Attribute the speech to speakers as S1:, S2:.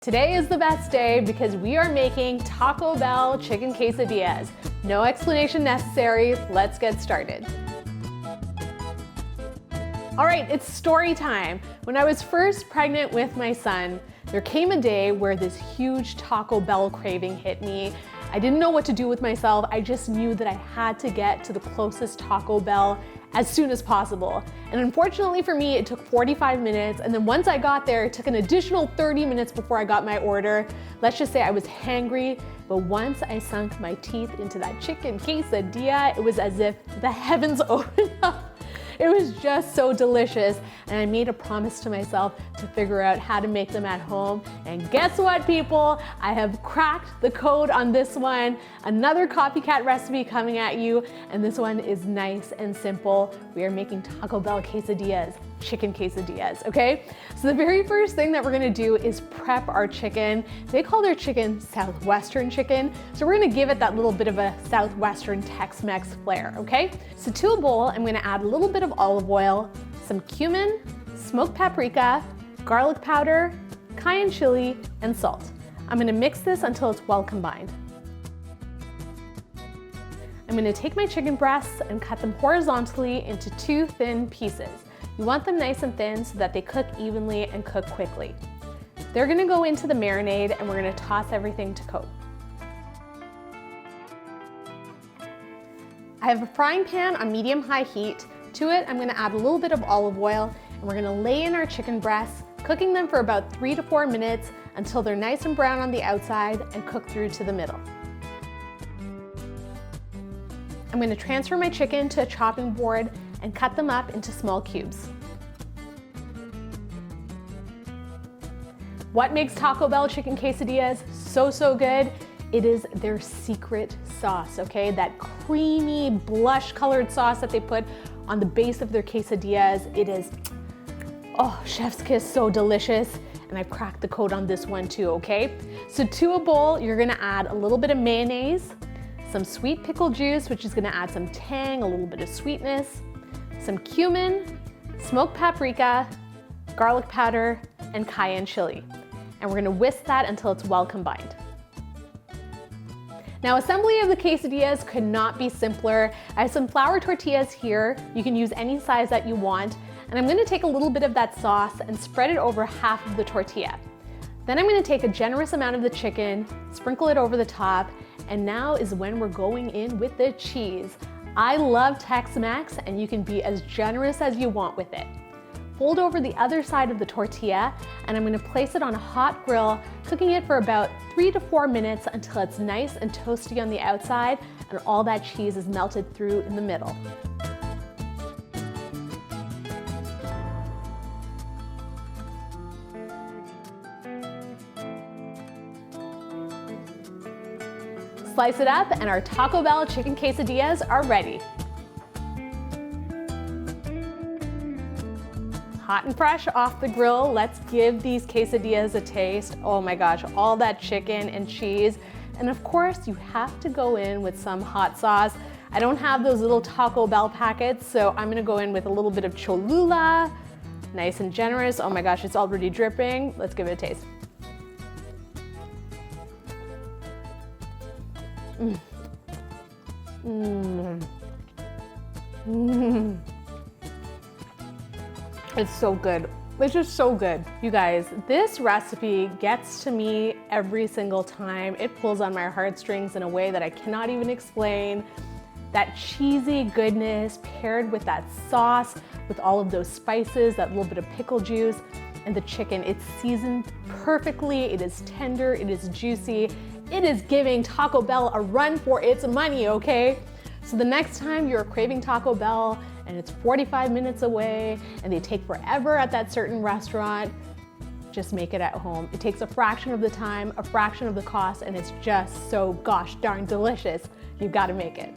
S1: Today is the best day because we are making Taco Bell Chicken Quesadillas. No explanation necessary, let's get started. All right, it's story time. When I was first pregnant with my son, there came a day where this huge Taco Bell craving hit me. I didn't know what to do with myself. I just knew that I had to get to the closest Taco Bell as soon as possible. And unfortunately for me, it took 45 minutes. And then once I got there, it took an additional 30 minutes before I got my order. Let's just say I was hangry, but once I sunk my teeth into that chicken quesadilla, it was as if the heavens opened up. It was just so delicious, and I made a promise to myself to figure out how to make them at home. And guess what, people? I have cracked the code on this one. Another copycat recipe coming at you, and this one is nice and simple. We are making Taco Bell quesadillas, chicken quesadillas, okay? So the very first thing that we're gonna do is prep our chicken. They call their chicken Southwestern chicken, so we're gonna give it that little bit of a Southwestern Tex-Mex flair, okay? So to a bowl, I'm gonna add a little bit of olive oil, some cumin, smoked paprika, garlic powder, cayenne chili, and salt. I'm gonna mix this until it's well combined. I'm gonna take my chicken breasts and cut them horizontally into 2 thin pieces. You want them nice and thin so that they cook evenly and cook quickly. They're gonna go into the marinade and we're gonna toss everything to coat. I have a frying pan on medium-high heat. To it, I'm gonna add a little bit of olive oil and we're gonna lay in our chicken breasts, cooking them for about 3 to 4 minutes until they're nice and brown on the outside and cook through to the middle. I'm gonna transfer my chicken to a chopping board and cut them up into small cubes. What makes Taco Bell chicken quesadillas so good? It is their secret sauce, okay? That creamy, blush colored sauce that they put on the base of their quesadillas. It is, oh, chef's kiss, so delicious. And I've cracked the code on this one too, okay? So to a bowl, you're gonna add a little bit of mayonnaise, some sweet pickle juice, which is gonna add some tang, a little bit of sweetness, some cumin, smoked paprika, garlic powder, and cayenne chili. And we're gonna whisk that until it's well combined. Now, assembly of the quesadillas could not be simpler. I have some flour tortillas here. You can use any size that you want. And I'm gonna take a little bit of that sauce and spread it over half of the tortilla. Then I'm gonna take a generous amount of the chicken, sprinkle it over the top, and now is when we're going in with the cheese. I love Tex-Mex, and you can be as generous as you want with it. Fold over the other side of the tortilla, and I'm gonna place it on a hot grill, cooking it for about 3 to 4 minutes until it's nice and toasty on the outside and all that cheese is melted through in the middle. Slice it up, and our Taco Bell chicken quesadillas are ready. Hot and fresh off the grill, let's give these quesadillas a taste. Oh my gosh, all that chicken and cheese. And of course, you have to go in with some hot sauce. I don't have those little Taco Bell packets, so I'm gonna go in with a little bit of Cholula. Nice and generous. Oh my gosh, it's already dripping. Let's give it a taste. It's so good. It's just so good. You guys, this recipe gets to me every single time. It pulls on my heartstrings in a way that I cannot even explain. That cheesy goodness paired with that sauce, with all of those spices, that little bit of pickle juice, and the chicken. It's seasoned perfectly. It is tender. It is juicy. It is giving Taco Bell a run for its money, okay? So the next time you're craving Taco Bell and it's 45 minutes away and they take forever at that certain restaurant, just make it at home. It takes a fraction of the time, a fraction of the cost, and it's just so gosh darn delicious. You've got to make it.